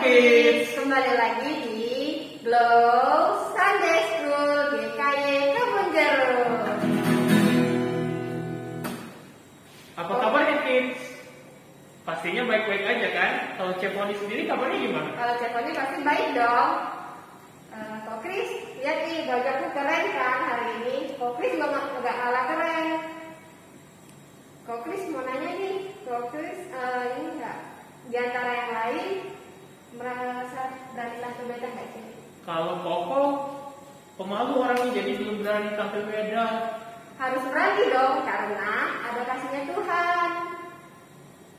Kids. Kembali lagi di Glow Sunday School GKY Kebonjeruk. Apa kabarnya Kids? Pastinya baik-baik aja kan? Kalau Ceponi sendiri kabarnya gimana? Kalau Ceponi pasti baik dong. Kok Kris, lihat nih bajuku keren kan hari ini. Kok Kris nggak kalah keren. Kok Kris mau nanya nih, kok Kris ini nggak di antara yang lain merasa berani tampil beda nggak sih? Kalau Koko pemalu orangnya jadi belum berani tampil beda. Harus berani dong karena ada kasihnya Tuhan.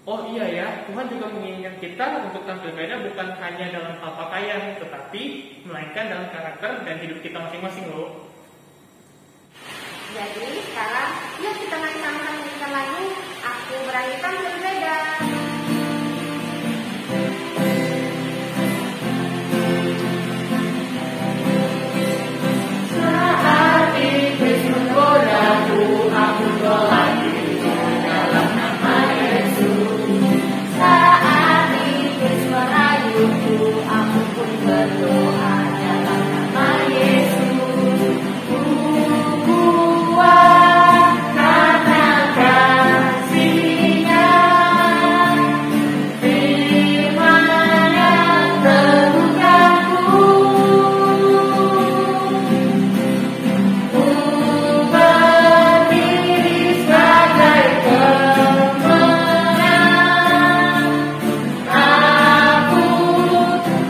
Oh iya ya, Tuhan juga menginginkan kita untuk tampil beda bukan hanya dalam hal pakaian, tetapi melainkan dalam karakter dan hidup kita masing-masing loh. Jadi sekarang yuk kita sama-sama nyanyikan lagu Aku Berani Tampil Beda. Saat iblis menggodaku, aku tolak dirinya dalam nama Yesus. Saat iblis merayuku, aku pun berdoa dalam nama Yesus. Kuat karena kasih-Nya, firman yang terbukaku. Ku berdiri sebagai pemenang. Aku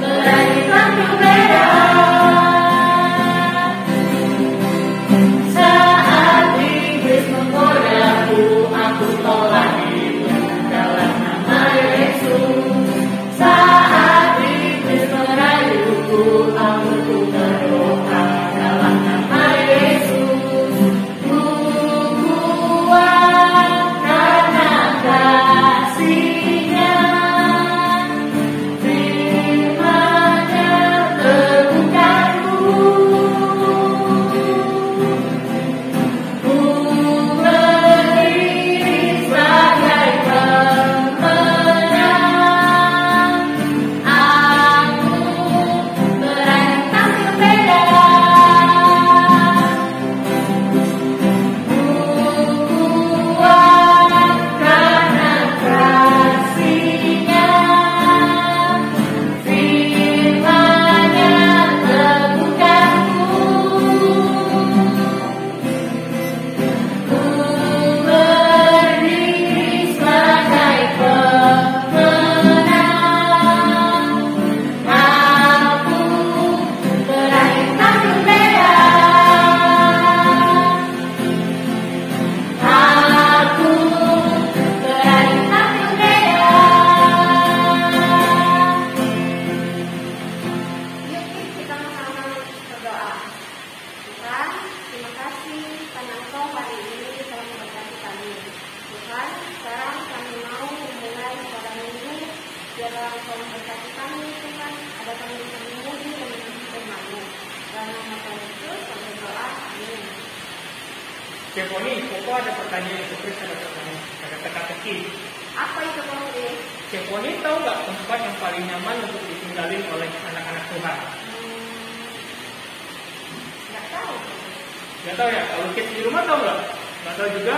berani tampil beda. Saat iblis menggodaku, aku tolak dia dalam nama Yesus. Saat iblis merayuku, aku berdoa dalam nama Yesus. Ku kuat karena kasih-Nya, firman-Nya terbukaku. Ku berdiri sebagai pemenang. Aku berani tampil beda. Ku kuat karena kasih-Nya, firman-Nya terbukaku. Ku berdiri sebagai pemenang. Aku berani tampil beda. Aku berani tampil beda. Yuk kita sama-sama berdoa. Tuhan, terima kasih karena Engkau hari ini telah memberkati kami. Tuhan, sekarang kami mau memulai pada minggu. Biarlah Engkau memberkati kami, Tuhan. Ada kami bisa menguji dan mengerti firman-Mu. Dalam nama Tuhan Yesus, kami berdoa. Amin. Ceponi, Koko ada pertanyaan untuk Chris, ada pertanyaan, ada teka-teki. Apa itu Kak Kris? Ceponi tahu nggak tempat yang paling nyaman untuk ditinggalin oleh anak-anak Tuhan? Nggak tahu. Nggak tahu ya, kalau kids di rumah tahu nggak? Nggak tahu juga.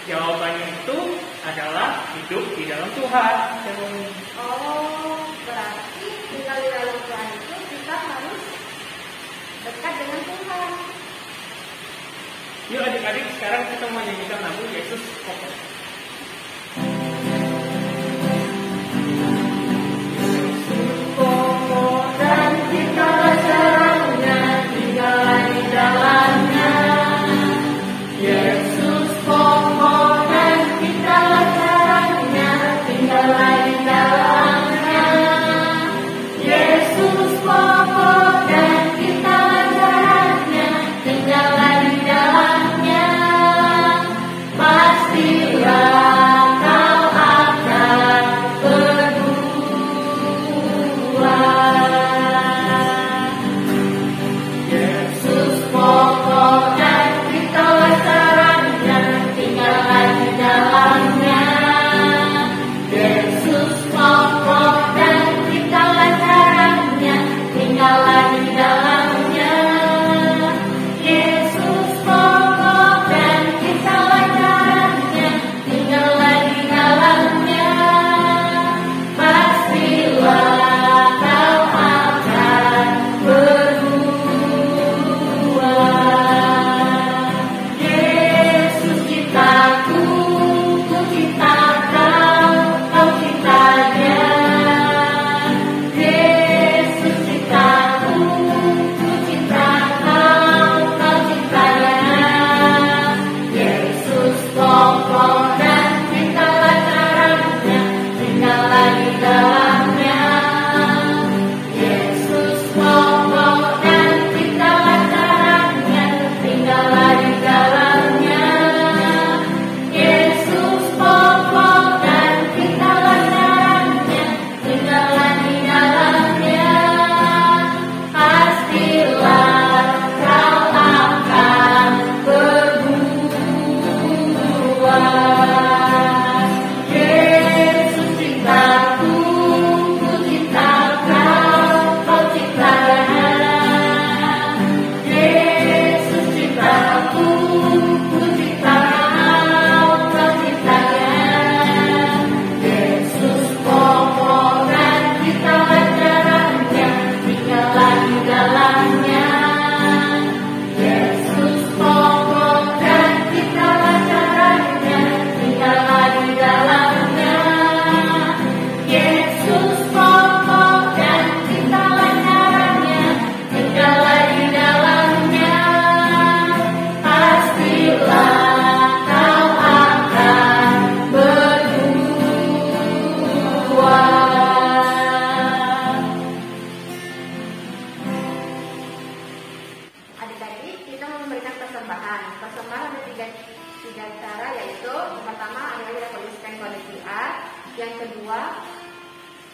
Jawabannya itu adalah hidup di dalam Tuhan. Ceponi. Oh, berarti tinggal di dalam Tuhan itu kita harus dekat dengan Tuhan. Yuk adik-adik, sekarang kita mau nyanyikan lagu Yesus Koko. Dan kita jalannya, tinggal di dalamnya. Yesus kokoh dan kita jalannya, tinggal di dalamnya. Yesus kokoh dan kita jalannya, tinggal di dalamnya. Pastilah Yang kedua,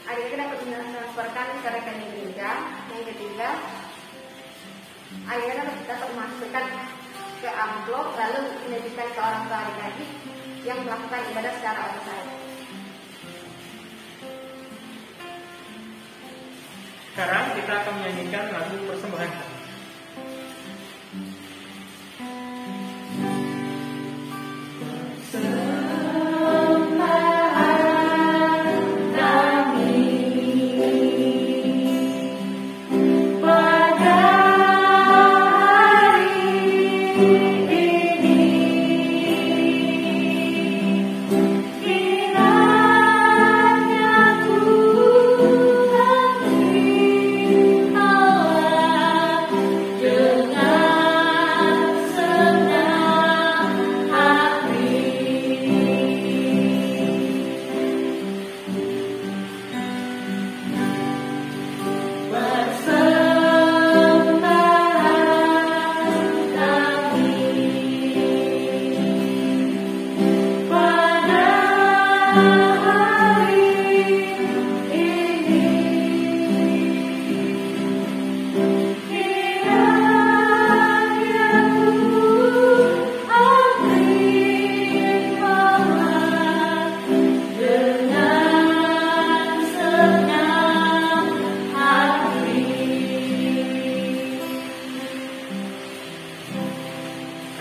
adik-adik dapat mentransferkan ke rekening pinjam. Yang ketiga, adik-adik dapat memasukkan ke amplop lalu menyajikan ke orang tua adik-adik yang melakukan ibadah secara online. Sekarang kita akan menyanyikan lagu persembahan.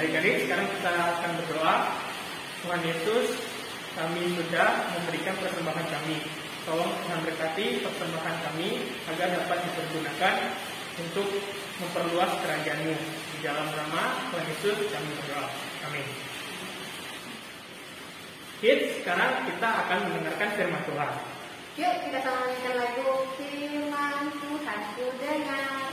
Adik-adik, sekarang kita akan berdoa. Tuhan Yesus, kami sudah memberikan persembahan kami. Tolong Tuhan berkati persembahan kami agar dapat dipergunakan untuk memperluas kerajaan-Mu. Di dalam nama Tuhan Yesus kami berdoa. Amin. Kids, sekarang kita akan mendengarkan firman Tuhan. Yuk kita sama nyanyikan lagu Firman Tuhan ku dengar.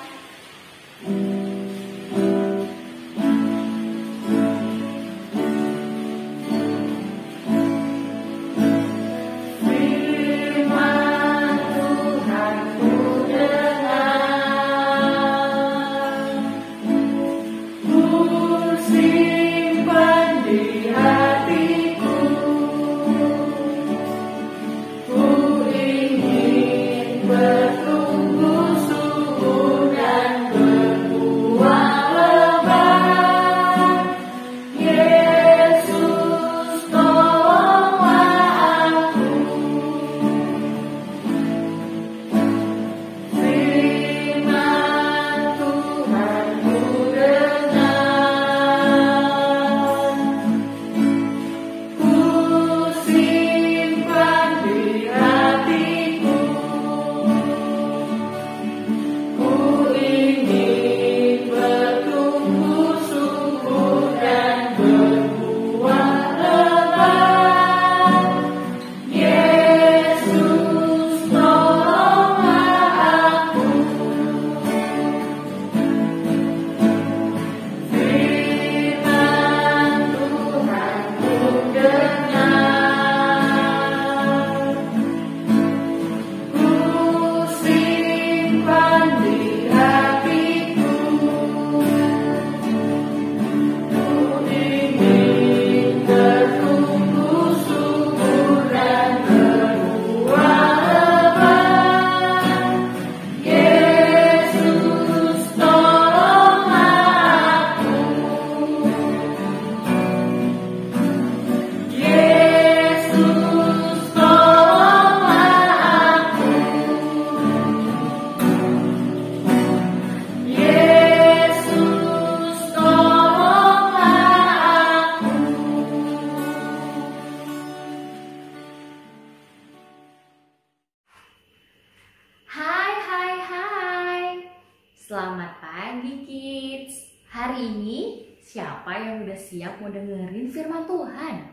Selamat pagi kids. Hari ini siapa yang udah siap mau dengerin firman Tuhan?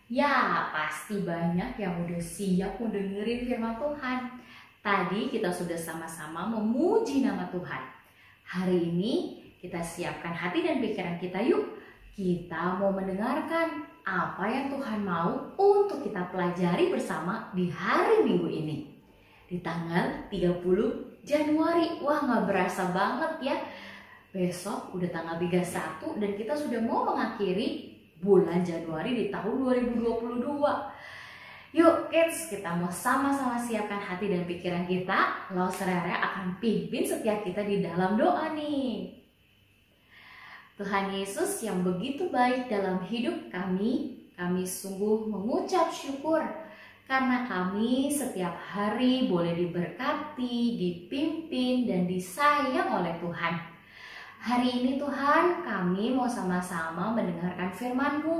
Ya, pasti banyak yang udah siap mau dengerin firman Tuhan. Tadi kita sudah sama-sama memuji nama Tuhan. Hari ini kita siapkan hati dan pikiran kita yuk. Kita mau mendengarkan apa yang Tuhan mau untuk kita pelajari bersama di hari Minggu ini. Di tanggal 30 Januari. Wah, gak berasa banget ya. Besok udah tanggal 31 dan kita sudah mau mengakhiri bulan Januari di tahun 2022. Yuk kids, kita mau sama-sama siapkan hati dan pikiran kita. Lauserere akan pimpin setiap kita di dalam doa nih. Tuhan Yesus yang begitu baik dalam hidup kami sungguh mengucap syukur karena kami setiap hari boleh diberkati, dipimpin, dan disayang oleh Tuhan. Hari ini Tuhan, kami mau sama-sama mendengarkan firman-Mu.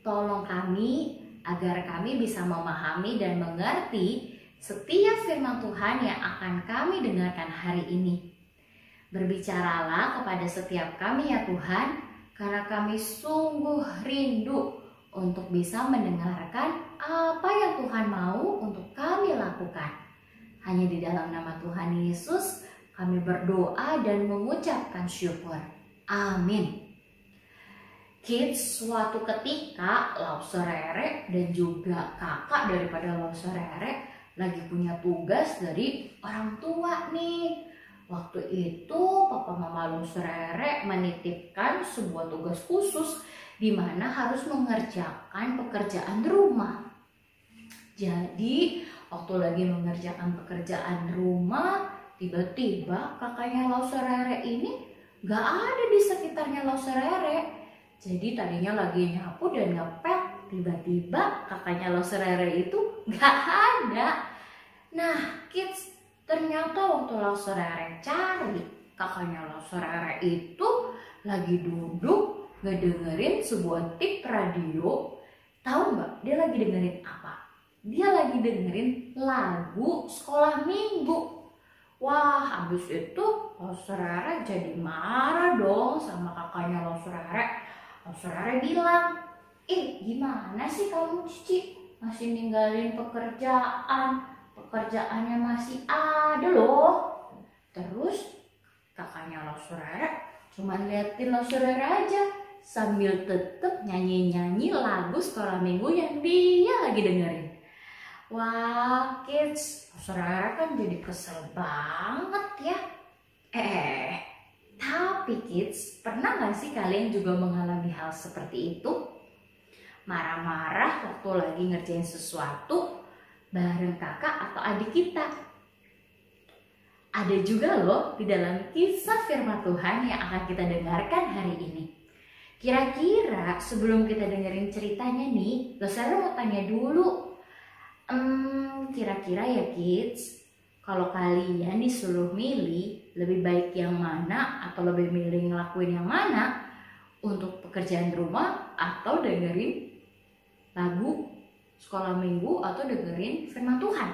Tolong kami agar kami bisa memahami dan mengerti setiap firman Tuhan yang akan kami dengarkan hari ini. Berbicaralah kepada setiap kami ya Tuhan, karena kami sungguh rindu untuk bisa mendengarkan apa yang Tuhan mau untuk kami lakukan. Hanya di dalam nama Tuhan Yesus, kami berdoa dan mengucapkan syukur. Amin. Kids, suatu ketika Lauserere dan juga kakak daripada Lauserere lagi punya tugas dari orang tua nih. Waktu itu papa mama Lauserere menitipkan sebuah tugas khusus di mana harus mengerjakan pekerjaan rumah. Jadi waktu lagi mengerjakan pekerjaan rumah, tiba-tiba kakaknya Lauserere ini gak ada di sekitarnya Lauserere. Jadi tadinya lagi nyapu dan ngepel, tiba-tiba kakaknya Lauserere itu gak ada. Nah kids, ternyata waktu Lauserere cari, kakaknya Lauserere itu lagi duduk ngedengerin sebuah tip radio. Tahu gak dia lagi dengerin apa? Dia lagi dengerin lagu sekolah minggu. Wah, habis itu Lauserere jadi marah dong sama kakaknya Lauserere. Lauserere bilang, gimana sih kamu Cici? Masih ninggalin pekerjaan? Pekerjaannya masih ada loh. Terus kakaknya Lauserere cuma liatin Lauserere aja sambil tetep nyanyi-nyanyi lagu sekolah minggu yang dia lagi dengerin. Wah kids, Lauserere kan jadi kesel banget ya. Tapi kids, pernah gak sih kalian juga mengalami hal seperti itu? Marah-marah waktu lagi ngerjain sesuatu bareng kakak atau adik kita. Ada juga loh di dalam kisah firman Tuhan yang akan kita dengarkan hari ini. Kira-kira sebelum kita dengerin ceritanya nih, Lauserere mau tanya dulu. Kira-kira ya kids, kalau kalian disuruh milih lebih baik yang mana atau lebih milih ngelakuin yang mana untuk pekerjaan rumah atau dengerin lagu sekolah minggu atau dengerin firman Tuhan?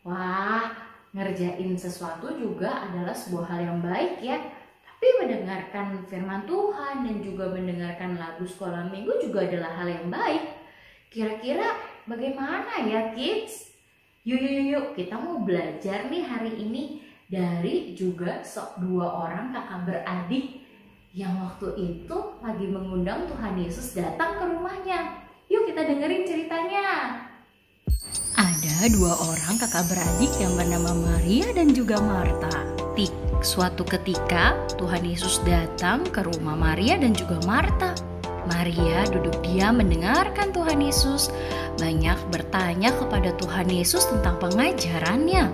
Wah, ngerjain sesuatu juga adalah sebuah hal yang baik ya. Tapi mendengarkan firman Tuhan dan juga mendengarkan lagu sekolah minggu juga adalah hal yang baik. Kira-kira bagaimana ya kids? Yuk, kita mau belajar nih hari ini dari juga dua orang kakak beradik yang waktu itu lagi mengundang Tuhan Yesus datang ke rumahnya. Yuk kita dengerin ceritanya. Ada dua orang kakak beradik yang bernama Maria dan juga Marta. Suatu ketika Tuhan Yesus datang ke rumah Maria dan juga Marta. Maria duduk diam mendengarkan Tuhan Yesus, banyak bertanya kepada Tuhan Yesus tentang pengajarannya.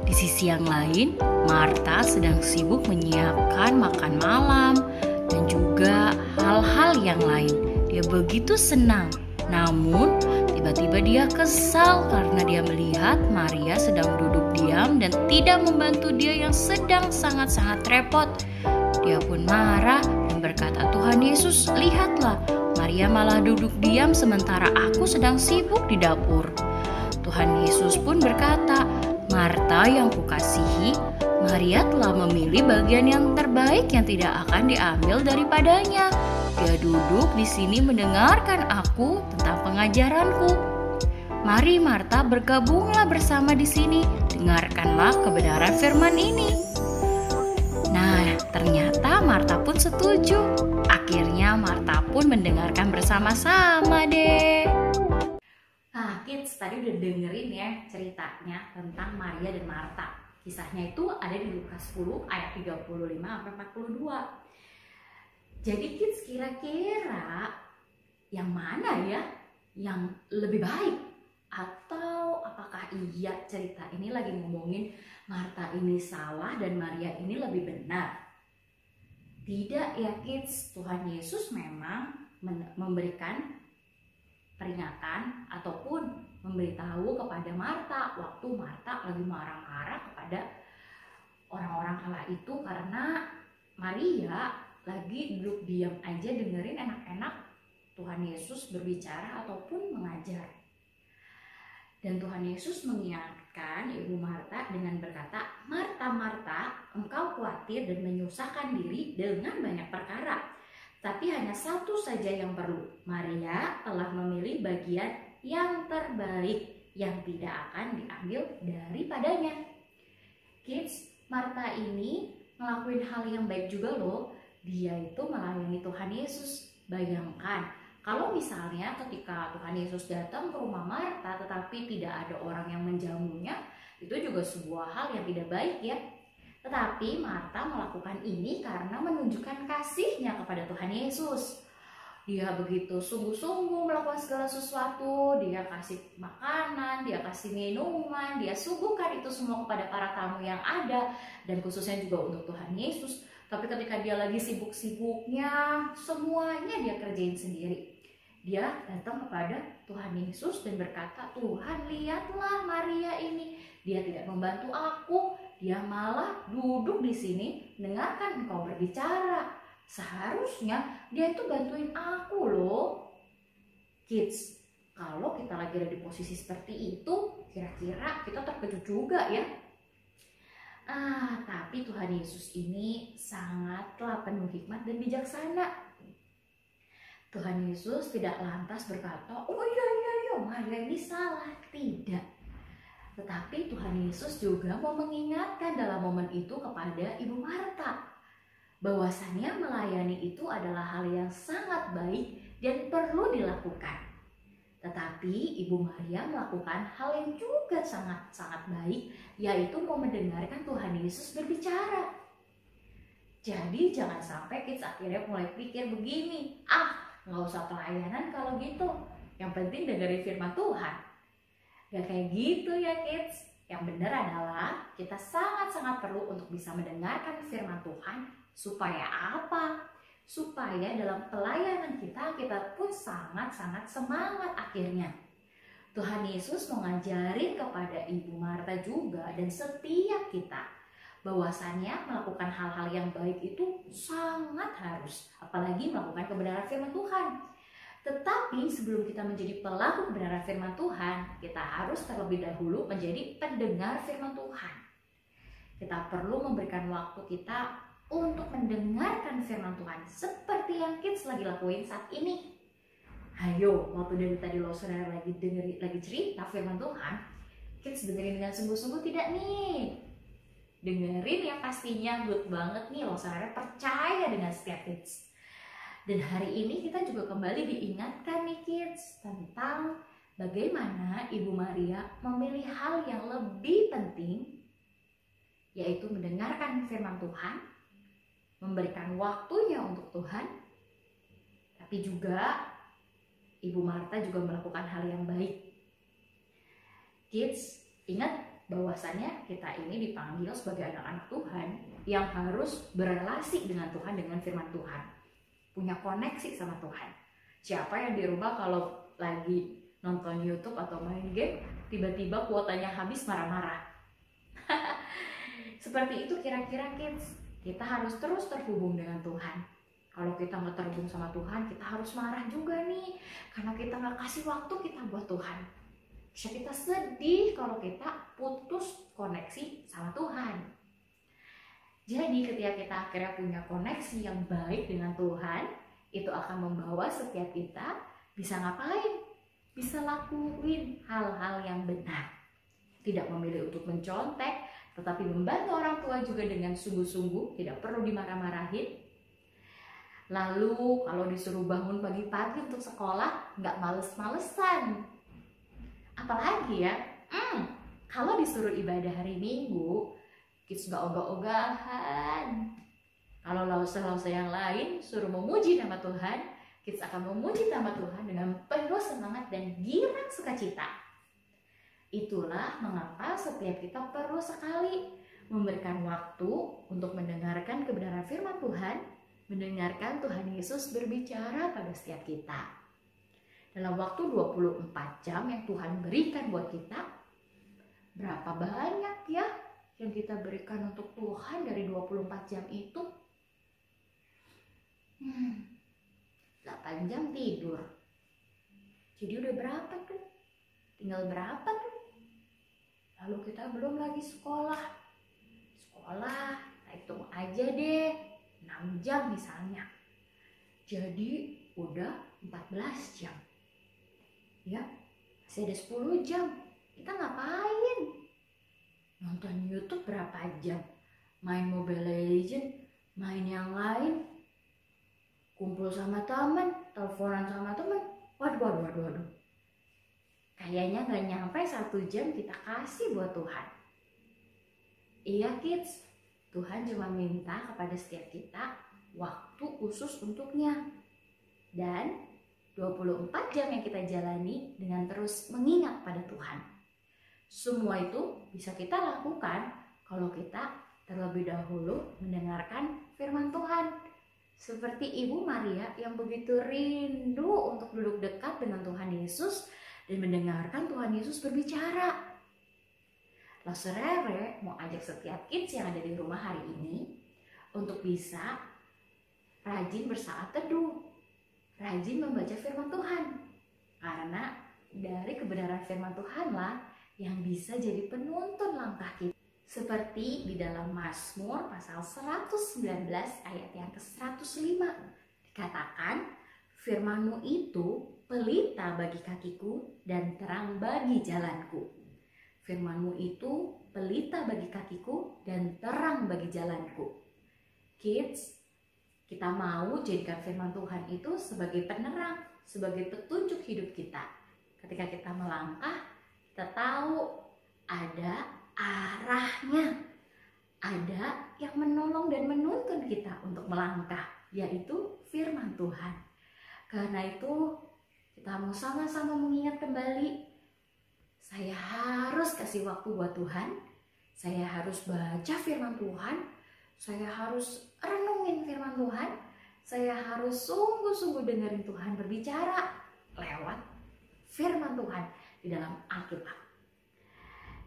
Di sisi yang lain, Marta sedang sibuk menyiapkan makan malam dan juga hal-hal yang lain. Dia begitu senang, namun tiba-tiba dia kesal karena dia melihat Maria sedang duduk diam dan tidak membantu dia yang sedang sangat-sangat repot. Dia pun marah dan berkata, "Tuhan Yesus, lihatlah, Maria malah duduk diam sementara aku sedang sibuk di dapur." Tuhan Yesus pun berkata, "Marta yang kukasihi, Maria telah memilih bagian yang terbaik yang tidak akan diambil daripadanya." Dia duduk di sini mendengarkan aku tentang pengajaranku. Mari Marta, bergabunglah bersama di sini. Dengarkanlah kebenaran firman ini. Nah, ternyata Marta pun setuju. Akhirnya Marta pun mendengarkan bersama-sama deh. Nah, kids tadi udah dengerin ya ceritanya tentang Maria dan Marta. Kisahnya itu ada di Lukas 10 ayat 35-42. Jadi kids, kira-kira yang mana ya yang lebih baik? Atau apakah iya cerita ini lagi ngomongin Marta ini salah dan Maria ini lebih benar? Tidak ya kids, Tuhan Yesus memang memberikan peringatan ataupun memberitahu kepada Marta waktu Marta lagi marah-marah kepada orang-orang kala itu karena Maria lagi duduk diam aja dengerin enak-enak Tuhan Yesus berbicara ataupun mengajar. Dan Tuhan Yesus mengingatkan Ibu Marta dengan berkata, "Marta, Marta, engkau khawatir dan menyusahkan diri dengan banyak perkara. Tapi hanya satu saja yang perlu. Maria telah memilih bagian yang terbaik yang tidak akan diambil daripadanya." Kids, Marta ini ngelakuin hal yang baik juga loh. Dia itu melayani Tuhan Yesus. Bayangkan, kalau misalnya ketika Tuhan Yesus datang ke rumah Marta tetapi tidak ada orang yang menjamunya, itu juga sebuah hal yang tidak baik ya. Tetapi Marta melakukan ini karena menunjukkan kasihnya kepada Tuhan Yesus. Dia begitu sungguh-sungguh melakukan segala sesuatu, dia kasih makanan, dia kasih minuman, dia suguhkan itu semua kepada para tamu yang ada, dan khususnya juga untuk Tuhan Yesus. Tapi ketika dia lagi sibuk-sibuknya, semuanya dia kerjain sendiri. Dia datang kepada Tuhan Yesus dan berkata, "Tuhan, lihatlah Maria ini. Dia tidak membantu aku, dia malah duduk di sini mendengarkan engkau berbicara. Seharusnya dia itu bantuin aku loh." Kids, kalau kita lagi ada di posisi seperti itu, kira-kira kita terkejut juga ya. Tapi Tuhan Yesus ini sangatlah penuh hikmat dan bijaksana. Tuhan Yesus tidak lantas berkata, "Oh iya, Maria ini salah." Tidak. Tetapi Tuhan Yesus juga mau mengingatkan dalam momen itu kepada Ibu Marta bahwasannya melayani itu adalah hal yang sangat baik dan perlu dilakukan. Tetapi Ibu Maria melakukan hal yang juga sangat-sangat baik, yaitu mau mendengarkan Tuhan Yesus berbicara. Jadi jangan sampai kids akhirnya mulai pikir begini, nggak usah pelayanan kalau gitu, yang penting dengerin firman Tuhan. Gak kayak gitu ya kids. Yang benar adalah kita sangat-sangat perlu untuk bisa mendengarkan firman Tuhan. Supaya apa? Supaya dalam pelayanan kita pun sangat-sangat semangat akhirnya. Tuhan Yesus mengajarin kepada Ibu Marta juga dan setiap kita bahwasannya melakukan hal-hal yang baik itu sangat harus, apalagi melakukan kebenaran firman Tuhan. Tetapi sebelum kita menjadi pelaku kebenaran firman Tuhan, kita harus terlebih dahulu menjadi pendengar firman Tuhan. Kita perlu memberikan waktu kita untuk mendengarkan firman Tuhan seperti yang kids lagi lakuin saat ini. Ayo, waktu dari tadi lo saudara lagi cerita firman Tuhan, kids dengerin dengan sungguh-sungguh tidak nih? Dengerin ya pastinya, good banget nih lo saudara, percaya dengan setiap kids. Dan hari ini kita juga kembali diingatkan nih kids tentang bagaimana Ibu Maria memilih hal yang lebih penting, yaitu mendengarkan firman Tuhan, memberikan waktunya untuk Tuhan, tapi juga Ibu Marta juga melakukan hal yang baik. Kids, ingat bahwasannya kita ini dipanggil sebagai anak-anak Tuhan yang harus berelasi dengan Tuhan, dengan firman Tuhan, punya koneksi sama Tuhan. Siapa yang di rumah kalau lagi nonton YouTube atau main game tiba-tiba kuotanya habis marah-marah? Seperti itu kira-kira kids. Kita harus terus terhubung dengan Tuhan. Kalau kita nggak terhubung sama Tuhan, kita harus marah juga nih, karena kita nggak kasih waktu kita buat Tuhan. Bisa kita sedih kalau kita putus koneksi sama Tuhan. Jadi ketika kita akhirnya punya koneksi yang baik dengan Tuhan, Itu akan membawa setiap kita bisa ngapain? Bisa lakuin hal-hal yang benar. Tidak memilih untuk mencontek, tetapi membantu orang tua juga dengan sungguh-sungguh, tidak perlu dimarah-marahin. Lalu kalau disuruh bangun pagi-pagi untuk sekolah, nggak males-malesan. Apalagi ya, kalau disuruh ibadah hari Minggu, kids nggak ogah-ogahan. Kalau lause-lause yang lain suruh memuji nama Tuhan, kids akan memuji nama Tuhan dengan penuh semangat dan girang sukacita. Itulah mengapa setiap kita perlu sekali memberikan waktu untuk mendengarkan kebenaran firman Tuhan, mendengarkan Tuhan Yesus berbicara pada setiap kita. Dalam waktu 24 jam yang Tuhan berikan buat kita, berapa banyak ya yang kita berikan untuk Tuhan dari 24 jam itu? 8 jam tidur. Jadi udah berapa tuh? Tinggal berapa tuh? Lalu kita belum lagi sekolah. Nah hitung aja deh, 6 jam misalnya. Jadi udah 14 jam. Ya, masih ada 10 jam. Kita ngapain? Nonton YouTube berapa jam? Main Mobile Legends, main yang lain, kumpul sama teman, teleponan sama teman. Waduh. Kayaknya gak nyampe 1 jam kita kasih buat Tuhan. Iya kids, Tuhan cuma minta kepada setiap kita waktu khusus untuknya. Dan 24 jam yang kita jalani dengan terus mengingat pada Tuhan. Semua itu bisa kita lakukan kalau kita terlebih dahulu mendengarkan firman Tuhan. Seperti Ibu Maria yang begitu rindu untuk duduk dekat dengan Tuhan Yesus dan mendengarkan Tuhan Yesus berbicara. Laserere mau ajak setiap kids yang ada di rumah hari ini untuk bisa rajin bersaat teduh, rajin membaca firman Tuhan. Karena dari kebenaran firman Tuhanlah yang bisa jadi penuntun langkah kita. Seperti di dalam Mazmur pasal 119 ayat yang ke-105 dikatakan, firman-Mu itu pelita bagi kakiku dan terang bagi jalanku. Firman-Mu itu pelita bagi kakiku dan terang bagi jalanku. Kids, kita mau jadikan firman Tuhan itu sebagai penerang, sebagai petunjuk hidup kita. Ketika kita melangkah, kita tahu ada arahnya, ada yang menolong dan menuntun kita untuk melangkah, yaitu firman Tuhan. Karena itu kita mau sama-sama mengingat kembali, saya harus kasih waktu buat Tuhan, saya harus baca firman Tuhan, saya harus renungin firman Tuhan, saya harus sungguh-sungguh dengerin Tuhan berbicara lewat firman Tuhan di dalam Alkitab.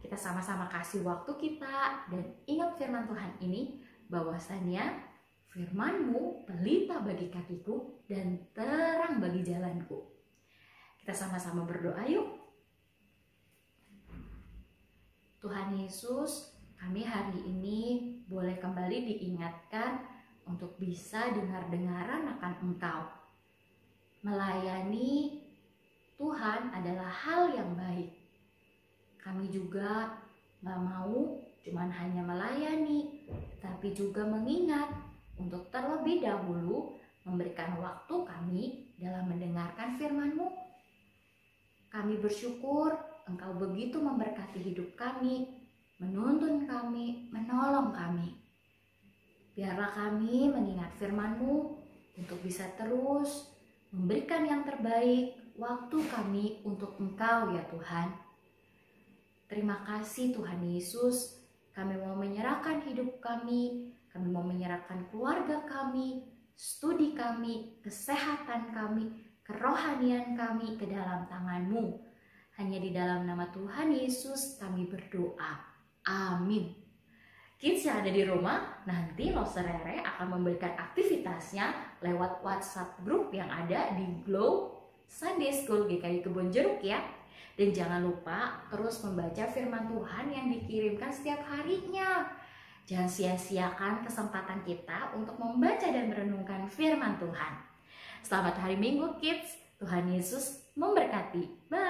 Kita sama-sama kasih waktu kita dan ingat firman Tuhan ini, bahwasannya firman-Mu pelita bagi kakiku dan terang bagi jalanku. Kita sama-sama berdoa yuk. Tuhan Yesus, kami hari ini boleh kembali diingatkan untuk bisa dengar-dengaran akan Engkau. Melayani Tuhan adalah hal yang baik. Kami juga gak mau cuman hanya melayani, tapi juga mengingat untuk terlebih dahulu memberikan waktu kami dalam mendengarkan firman-Mu. Kami bersyukur Engkau begitu memberkati hidup kami, menuntun kami, menolong kami. Biarlah kami mengingat firman-Mu untuk bisa terus memberikan yang terbaik waktu kami untuk Engkau ya Tuhan. Terima kasih Tuhan Yesus, kami mau menyerahkan hidup kami mau menyerahkan keluarga kami, studi kami, kesehatan kami, kerohanian kami ke dalam tangan-Mu. Hanya di dalam nama Tuhan Yesus kami berdoa. Amin. Kids yang ada di rumah, nanti Loserere akan memberikan aktivitasnya lewat WhatsApp group yang ada di Glow Sunday School GKI Kebon Jeruk ya. Dan jangan lupa terus membaca firman Tuhan yang dikirimkan setiap harinya. Jangan sia-siakan kesempatan kita untuk membaca dan merenungkan firman Tuhan. Selamat hari Minggu Kids. Tuhan Yesus memberkati. Bye.